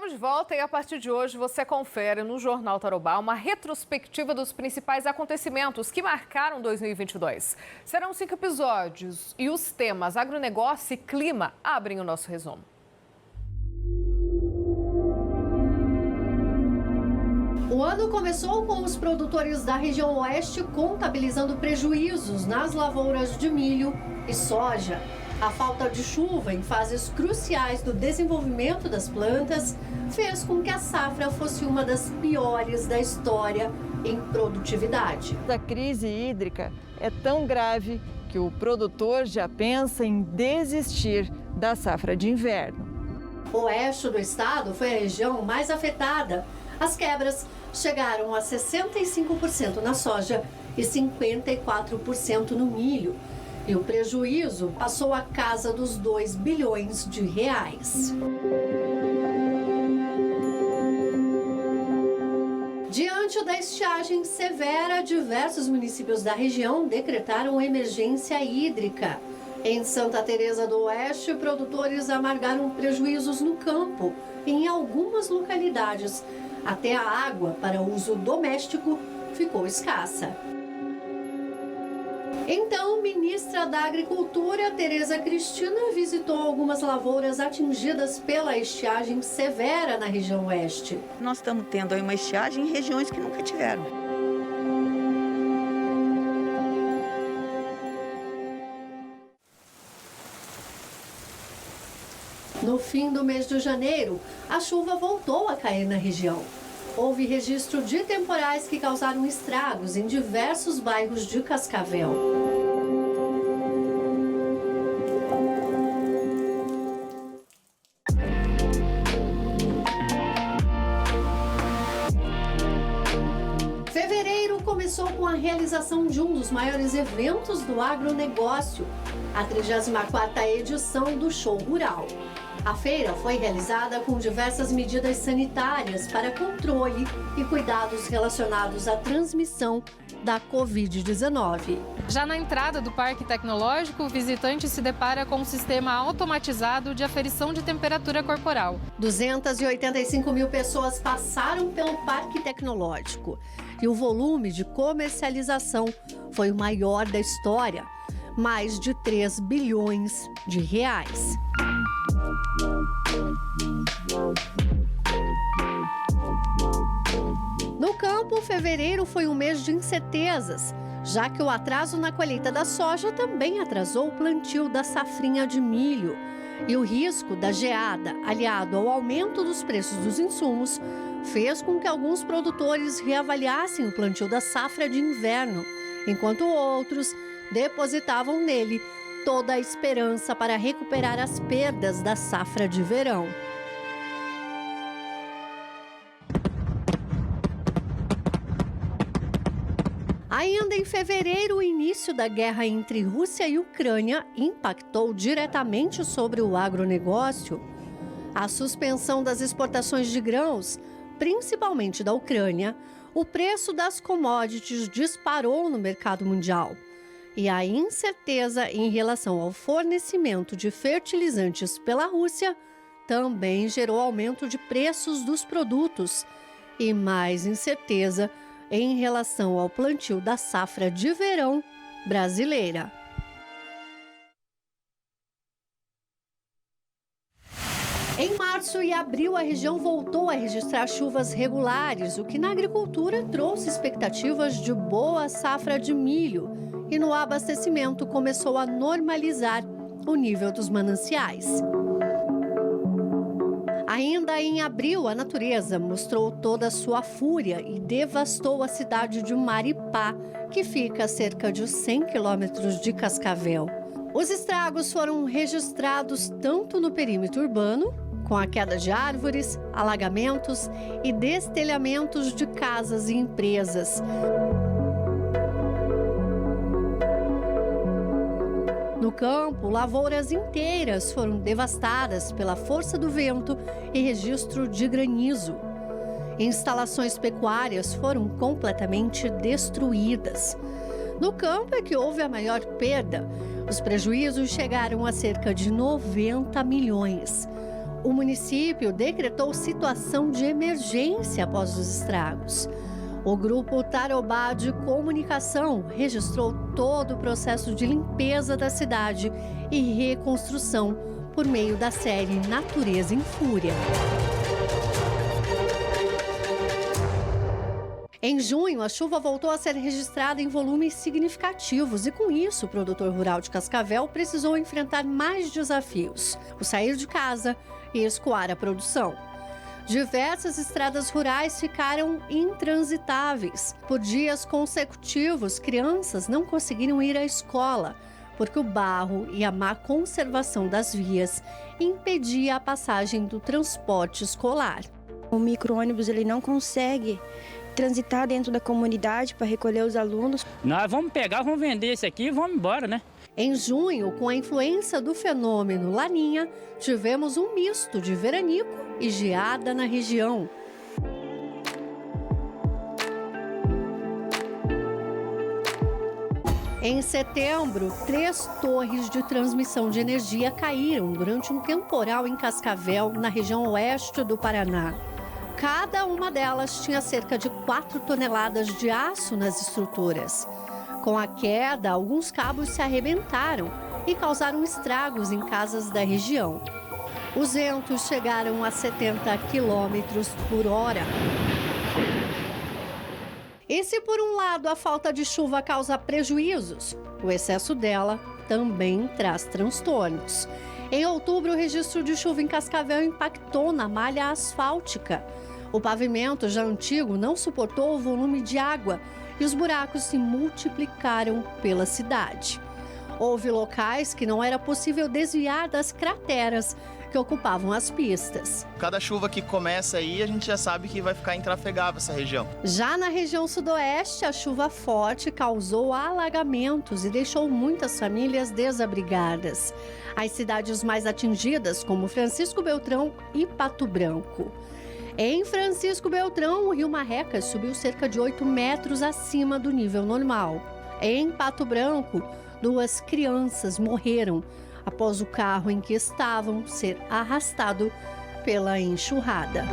Estamos de volta e a partir de hoje você confere no Jornal Tarobá uma retrospectiva dos principais acontecimentos que marcaram 2022. Serão 5 episódios e os temas agronegócio e clima abrem o nosso resumo. O ano começou com os produtores da região oeste contabilizando prejuízos nas lavouras de milho e soja. A falta de chuva em fases cruciais do desenvolvimento das plantas fez com que a safra fosse uma das piores da história em produtividade. A crise hídrica é tão grave que o produtor já pensa em desistir da safra de inverno. O oeste do estado foi a região mais afetada. As quebras chegaram a 65% na soja e 54% no milho. E o prejuízo passou a casa dos 2 bilhões de reais. Diante da estiagem severa, diversos municípios da região decretaram emergência hídrica. Em Santa Teresa do Oeste, produtores amargaram prejuízos no campo. Em algumas localidades, até a água para uso doméstico ficou escassa. Então, ministra da Agricultura, Tereza Cristina, visitou algumas lavouras atingidas pela estiagem severa na região oeste. Nós estamos tendo aí uma estiagem em regiões que nunca tiveram. No fim do mês de janeiro, a chuva voltou a cair na região. Houve registro de temporais que causaram estragos em diversos bairros de Cascavel. Fevereiro começou com a realização de um dos maiores eventos do agronegócio, a 34ª edição do Show Rural. A feira foi realizada com diversas medidas sanitárias para controle e cuidados relacionados à transmissão da Covid-19. Já na entrada do Parque Tecnológico, o visitante se depara com um sistema automatizado de aferição de temperatura corporal. 285 mil pessoas passaram pelo Parque Tecnológico e o volume de comercialização foi o maior da história, mais de 3 bilhões de reais. No campo, fevereiro foi um mês de incertezas, já que o atraso na colheita da soja também atrasou o plantio da safrinha de milho. E o risco da geada, aliado ao aumento dos preços dos insumos, fez com que alguns produtores reavaliassem o plantio da safra de inverno, enquanto outros depositavam nele toda a esperança para recuperar as perdas da safra de verão. Ainda em fevereiro, o início da guerra entre Rússia e Ucrânia impactou diretamente sobre o agronegócio. A suspensão das exportações de grãos, principalmente da Ucrânia, o preço das commodities disparou no mercado mundial. E a incerteza em relação ao fornecimento de fertilizantes pela Rússia também gerou aumento de preços dos produtos e mais incerteza em relação ao plantio da safra de verão brasileira. Em março e abril, a região voltou a registrar chuvas regulares, o que na agricultura trouxe expectativas de boa safra de milho. E no abastecimento começou a normalizar o nível dos mananciais. Ainda em abril, a natureza mostrou toda a sua fúria e devastou a cidade de Maripá, que fica a cerca de 100 quilômetros de Cascavel. Os estragos foram registrados tanto no perímetro urbano, com a queda de árvores, alagamentos e destelhamentos de casas e empresas. No campo, lavouras inteiras foram devastadas pela força do vento e registro de granizo. Instalações pecuárias foram completamente destruídas. No campo é que houve a maior perda. Os prejuízos chegaram a cerca de 90 milhões. O município decretou situação de emergência após os estragos. O grupo Tarobá de Comunicação registrou todo o processo de limpeza da cidade e reconstrução por meio da série Natureza em Fúria. Em junho, a chuva voltou a ser registrada em volumes significativos e, com isso, o produtor rural de Cascavel precisou enfrentar mais desafios: o sair de casa e escoar a produção. Diversas estradas rurais ficaram intransitáveis. Por dias consecutivos, crianças não conseguiram ir à escola, porque o barro e a má conservação das vias impedia a passagem do transporte escolar. O micro-ônibus ele não consegue transitar dentro da comunidade para recolher os alunos. Nós vamos pegar, vamos vender esse aqui e vamos embora, né? Em junho, com a influência do fenômeno Laninha, tivemos um misto de veranico e geada na região. Em setembro, 3 torres de transmissão de energia caíram durante um temporal em Cascavel, na região oeste do Paraná. Cada uma delas tinha cerca de 4 toneladas de aço nas estruturas. Com a queda, alguns cabos se arrebentaram e causaram estragos em casas da região. Os ventos chegaram a 70 quilômetros por hora. E se por um lado a falta de chuva causa prejuízos, o excesso dela também traz transtornos. Em outubro, o registro de chuva em Cascavel impactou na malha asfáltica. O pavimento já antigo não suportou o volume de água e os buracos se multiplicaram pela cidade. Houve locais que não era possível desviar das crateras que ocupavam as pistas. Cada chuva que começa aí, a gente já sabe que vai ficar intrafegável essa região. Já na região sudoeste, a chuva forte causou alagamentos e deixou muitas famílias desabrigadas. As cidades mais atingidas, como Francisco Beltrão e Pato Branco. Em Francisco Beltrão, o rio Marrecas subiu cerca de 8 metros acima do nível normal. Em Pato Branco, 2 crianças morreram após o carro em que estavam ser arrastado pela enxurrada.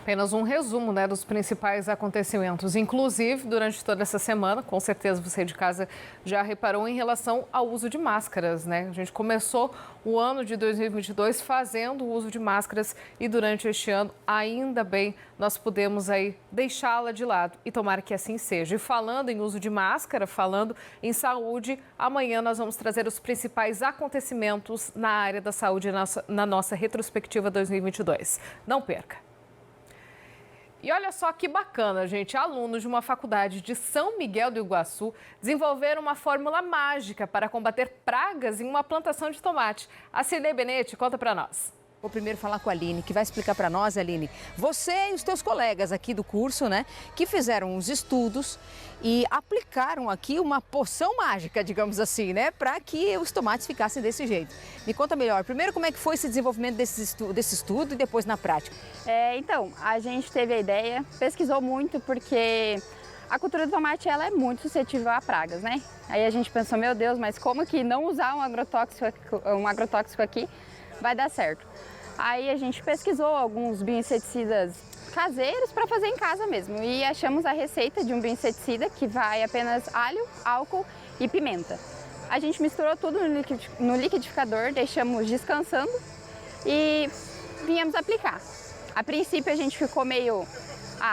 Apenas um resumo, dos principais acontecimentos. Inclusive, durante toda essa semana, com certeza você de casa já reparou em relação ao uso de máscaras, A gente começou o ano de 2022 fazendo o uso de máscaras e durante este ano, ainda bem, nós pudemos aí deixá-la de lado e tomara que assim seja. E falando em uso de máscara, falando em saúde, amanhã nós vamos trazer os principais acontecimentos na área da saúde na nossa retrospectiva 2022. Não perca! E olha só que bacana, gente. Alunos de uma faculdade de São Miguel do Iguaçu desenvolveram uma fórmula mágica para combater pragas em uma plantação de tomate. A Cirlei Benetti conta para nós. Vou primeiro falar com a Aline, que vai explicar para nós, Aline, você e os teus colegas aqui do curso, que fizeram uns estudos e aplicaram aqui uma poção mágica, digamos assim, para que os tomates ficassem desse jeito. Me conta melhor, primeiro como é que foi esse desenvolvimento desse estudo e depois na prática. Então, a gente teve a ideia, pesquisou muito porque a cultura do tomate ela é muito suscetível a pragas, Aí a gente pensou, meu Deus, mas como que não usar um agrotóxico aqui vai dar certo? Aí a gente pesquisou alguns bioinseticidas caseiros para fazer em casa mesmo e achamos a receita de um bioinseticida que vai apenas alho, álcool e pimenta. A gente misturou tudo no liquidificador, deixamos descansando e viemos aplicar. A princípio a gente ficou meio,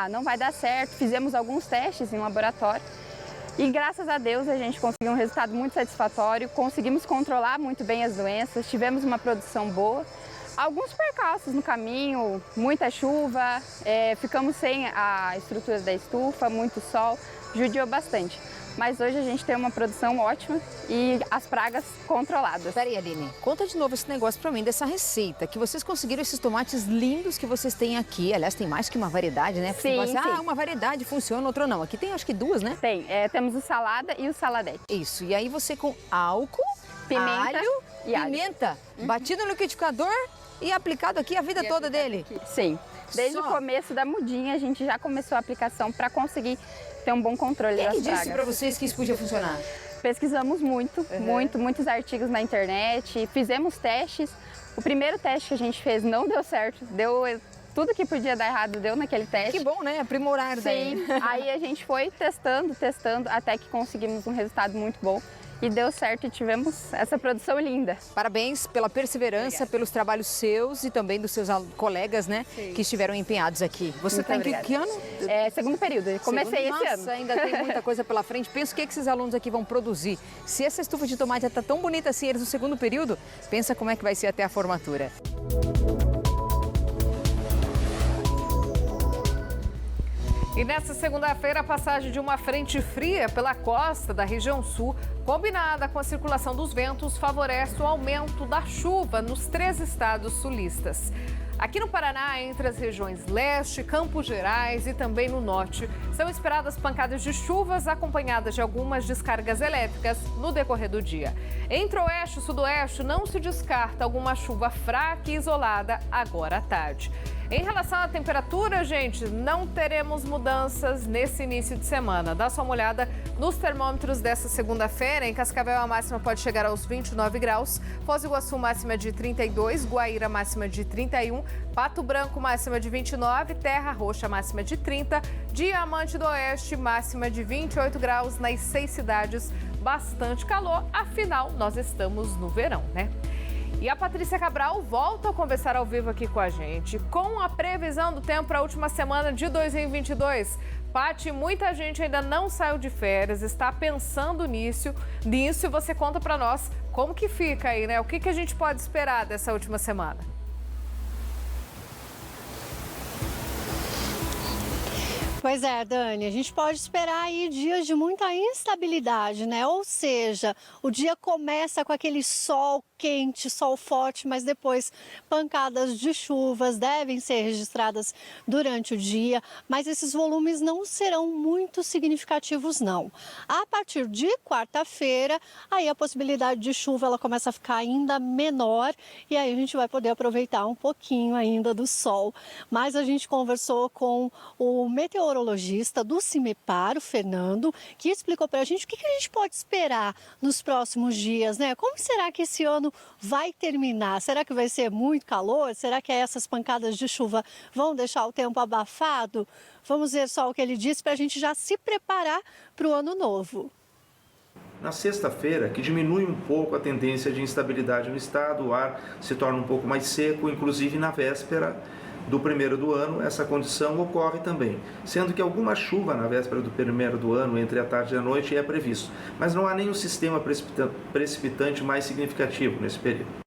não vai dar certo, fizemos alguns testes em laboratório e graças a Deus a gente conseguiu um resultado muito satisfatório, conseguimos controlar muito bem as doenças, tivemos uma produção boa. Alguns percalços no caminho, muita chuva, ficamos sem a estrutura da estufa, muito sol, judiou bastante. Mas hoje a gente tem uma produção ótima e as pragas controladas. Peraí, Aline, conta de novo esse negócio para mim, dessa receita, que vocês conseguiram esses tomates lindos que vocês têm aqui. Aliás, tem mais que uma variedade, Porque sim. Uma variedade funciona, outra não. Aqui tem acho que 2, Tem, temos o salada e o saladete. Isso, e aí você com álcool, pimenta pimenta, batido no liquidificador e aplicado aqui a vida toda dele. Sim. Desde o começo da mudinha, a gente já começou a aplicação para conseguir ter um bom controle das pragas. Quem disse para vocês que isso podia funcionar? Pesquisamos muitos artigos na internet, fizemos testes. O primeiro teste que a gente fez não deu certo, deu tudo que podia dar errado, deu naquele teste. Que bom, né? Aprimorar daí. Sim, aí a gente foi testando, até que conseguimos um resultado muito bom. E deu certo e tivemos essa produção linda. Parabéns pela perseverança, pelos trabalhos seus e também dos seus colegas, né? Sim. Que estiveram empenhados aqui. Você está em que ano? Segundo período. Comecei esse ano. Ainda tem muita coisa pela frente. Pensa o que esses alunos aqui vão produzir. Se essa estufa de tomate está tão bonita assim, eles no segundo período, pensa como é que vai ser até a formatura. E nesta segunda-feira, a passagem de uma frente fria pela costa da região sul, combinada com a circulação dos ventos, favorece o aumento da chuva nos 3 estados sulistas. Aqui no Paraná, entre as regiões leste, Campos Gerais e também no norte, são esperadas pancadas de chuvas acompanhadas de algumas descargas elétricas no decorrer do dia. Entre oeste e sudoeste, não se descarta alguma chuva fraca e isolada agora à tarde. Em relação à temperatura, gente, não teremos mudanças nesse início de semana. Dá só uma olhada nos termômetros dessa segunda-feira. Em Cascavel, a máxima pode chegar aos 29 graus. Foz do Iguaçu, máxima de 32. Guaíra, máxima de 31. Pato Branco, máxima de 29. Terra Roxa, máxima de 30. Diamante do Oeste, máxima de 28 graus nas 6 cidades. Bastante calor, afinal, nós estamos no verão, né? E a Patrícia Cabral volta a conversar ao vivo aqui com a gente, com a previsão do tempo para a última semana de 2022. Pati, muita gente ainda não saiu de férias, está pensando nisso e você conta para nós como que fica aí, né? O que a gente pode esperar dessa última semana? Pois é, Dani, a gente pode esperar aí dias de muita instabilidade, né? Ou seja, o dia começa com aquele sol quente, sol forte, mas depois pancadas de chuvas devem ser registradas durante o dia, mas esses volumes não serão muito significativos, não. A partir de quarta-feira, aí a possibilidade de chuva ela começa a ficar ainda menor e aí a gente vai poder aproveitar um pouquinho ainda do sol. Mas a gente conversou com o meteorologista do CIMEPAR, o Fernando, que explicou para a gente o que a gente pode esperar nos próximos dias, né? Como será que esse ano vai terminar? Será que vai ser muito calor? Será que essas pancadas de chuva vão deixar o tempo abafado? Vamos ver só o que ele disse para a gente já se preparar para o ano novo. Na sexta-feira, que diminui um pouco a tendência de instabilidade no estado, o ar se torna um pouco mais seco, inclusive na véspera do primeiro do ano, essa condição ocorre também, sendo que alguma chuva na véspera do primeiro do ano, entre a tarde e a noite, é previsto, mas não há nenhum sistema precipitante mais significativo nesse período.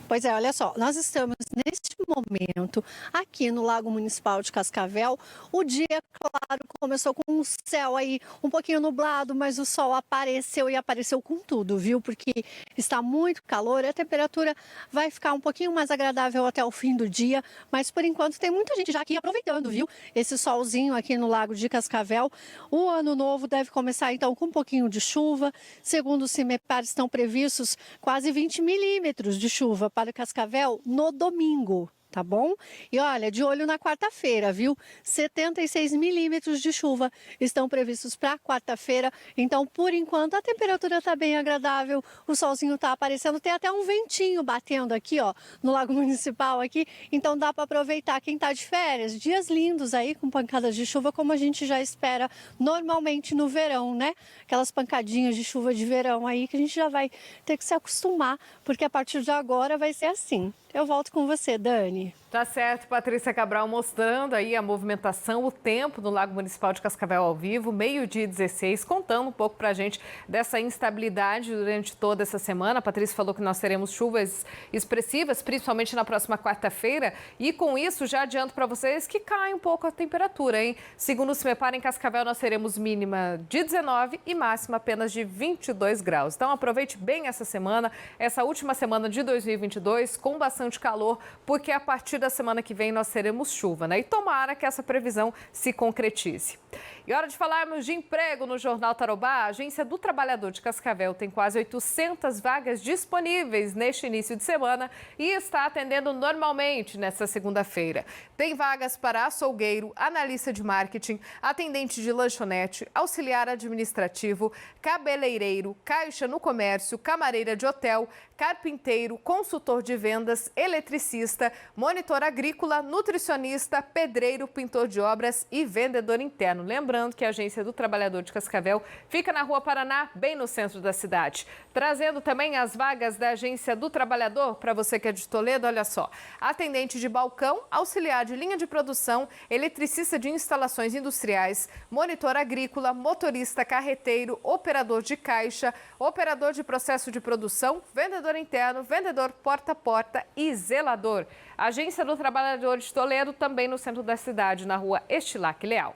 Pois é, olha só, nós estamos neste momento aqui no Lago Municipal de Cascavel. O dia, claro, começou com um céu aí um pouquinho nublado, mas o sol apareceu e apareceu com tudo, viu? Porque está muito calor e a temperatura vai ficar um pouquinho mais agradável até o fim do dia, mas por enquanto tem muita gente já aqui aproveitando, viu? Esse solzinho aqui no Lago de Cascavel. O ano novo deve começar então com um pouquinho de chuva. Segundo o CIMEPAR, estão previstos quase 20 milímetros de chuva para Cascavel no domingo, tá bom? E olha, de olho na quarta-feira, viu? 76 milímetros de chuva estão previstos para quarta-feira. Então, por enquanto, a temperatura está bem agradável, o solzinho está aparecendo, tem até um ventinho batendo aqui, ó, no Lago Municipal aqui. Então, dá para aproveitar quem está de férias. Dias lindos aí, com pancadas de chuva, como a gente já espera normalmente no verão, né? Aquelas pancadinhas de chuva de verão aí que a gente já vai ter que se acostumar, porque a partir de agora vai ser assim. Eu volto com você, Dani. Tá certo, Patrícia Cabral mostrando aí a movimentação, o tempo no Lago Municipal de Cascavel ao vivo, 12h16, contando um pouco pra gente dessa instabilidade durante toda essa semana. A Patrícia falou que nós teremos chuvas expressivas, principalmente na próxima quarta-feira, e com isso já adianto para vocês que cai um pouco a temperatura, hein? Segundo o CIMEPAR, em Cascavel nós teremos mínima de 19 e máxima apenas de 22 graus. Então aproveite bem essa semana, essa última semana de 2022, com bastante calor, porque a partir partir da semana que vem nós teremos chuva, né? E tomara que essa previsão se concretize. E hora de falarmos de emprego no Jornal Tarobá. A Agência do Trabalhador de Cascavel tem quase 800 vagas disponíveis neste início de semana e está atendendo normalmente nesta segunda-feira. Tem vagas para açougueiro, analista de marketing, atendente de lanchonete, auxiliar administrativo, cabeleireiro, caixa no comércio, camareira de hotel, carpinteiro, consultor de vendas, eletricista, monitor agrícola, nutricionista, pedreiro, pintor de obras e vendedor interno. Lembrando que a Agência do Trabalhador de Cascavel fica na Rua Paraná, bem no centro da cidade. Trazendo também as vagas da Agência do Trabalhador, para você que é de Toledo, olha só. Atendente de balcão, auxiliar de linha de produção, eletricista de instalações industriais, monitor agrícola, motorista carreteiro, operador de caixa, operador de processo de produção, vendedor interno, vendedor porta a porta e zelador. A Agência do Trabalhador de Toledo, também no centro da cidade, na Rua Estilac Leal.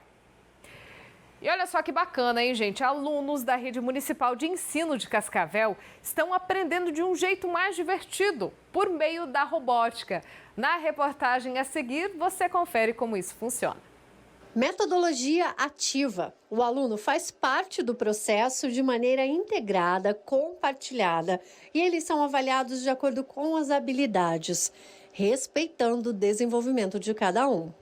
E olha só que bacana, hein, gente? Alunos da Rede Municipal de Ensino de Cascavel estão aprendendo de um jeito mais divertido, por meio da robótica. Na reportagem a seguir, você confere como isso funciona. Metodologia ativa. O aluno faz parte do processo de maneira integrada, compartilhada, e eles são avaliados de acordo com as habilidades, respeitando o desenvolvimento de cada um.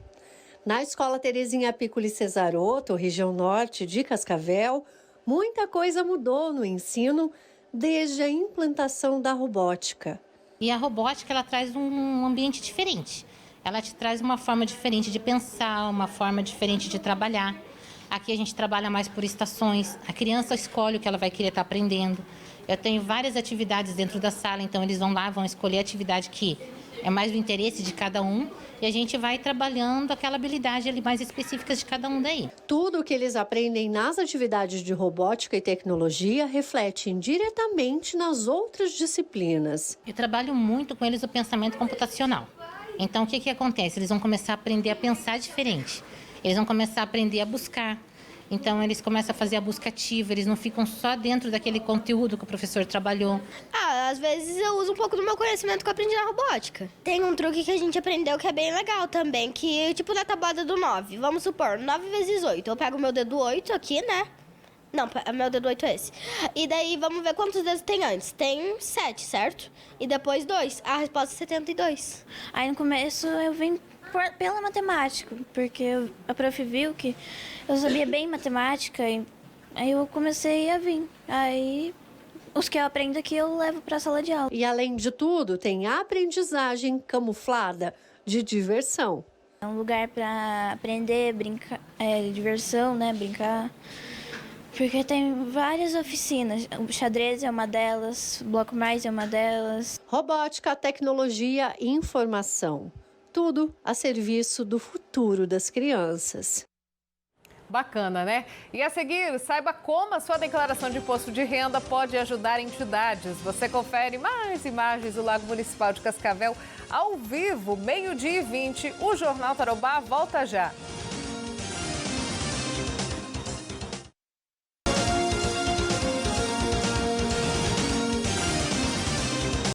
Na Escola Terezinha Piccoli Cesarotto, região norte de Cascavel, muita coisa mudou no ensino desde a implantação da robótica. E a robótica, ela traz um ambiente diferente. Ela te traz uma forma diferente de pensar, uma forma diferente de trabalhar. Aqui a gente trabalha mais por estações. A criança escolhe o que ela vai querer estar aprendendo. Eu tenho várias atividades dentro da sala, então eles vão lá, vão escolher a atividade que é mais do interesse de cada um e a gente vai trabalhando aquela habilidade ali mais específica de cada um daí. Tudo o que eles aprendem nas atividades de robótica e tecnologia reflete diretamente nas outras disciplinas. Eu trabalho muito com eles o pensamento computacional. Então, o que acontece? Eles vão começar a aprender a pensar diferente. Eles vão começar a aprender a buscar. Então, eles começam a fazer a busca ativa, eles não ficam só dentro daquele conteúdo que o professor trabalhou. Às vezes eu uso um pouco do meu conhecimento que eu aprendi na robótica. Tem um truque que a gente aprendeu que é bem legal também, que tipo na tabuada do 9. Vamos supor, 9 vezes 8. Eu pego o meu dedo 8 aqui, né? Não, meu dedo 8 é esse. E daí, vamos ver quantos dedos tem antes. Tem 7, certo? E depois 2. A resposta é 72. Aí no começo eu vim pela matemática, porque a prof viu que eu sabia bem matemática, e aí eu comecei a vir. Aí os que eu aprendo aqui eu levo para a sala de aula. E além de tudo, tem a aprendizagem camuflada de diversão. É um lugar para aprender, brincar, diversão, né, brincar. Porque tem várias oficinas. O xadrez é uma delas, o bloco mais é uma delas. Robótica, tecnologia e informação. Tudo a serviço do futuro das crianças. Bacana, né? E a seguir, saiba como a sua declaração de imposto de renda pode ajudar entidades. Você confere mais imagens do Lago Municipal de Cascavel ao vivo, 12h20. O Jornal Tarobá volta já.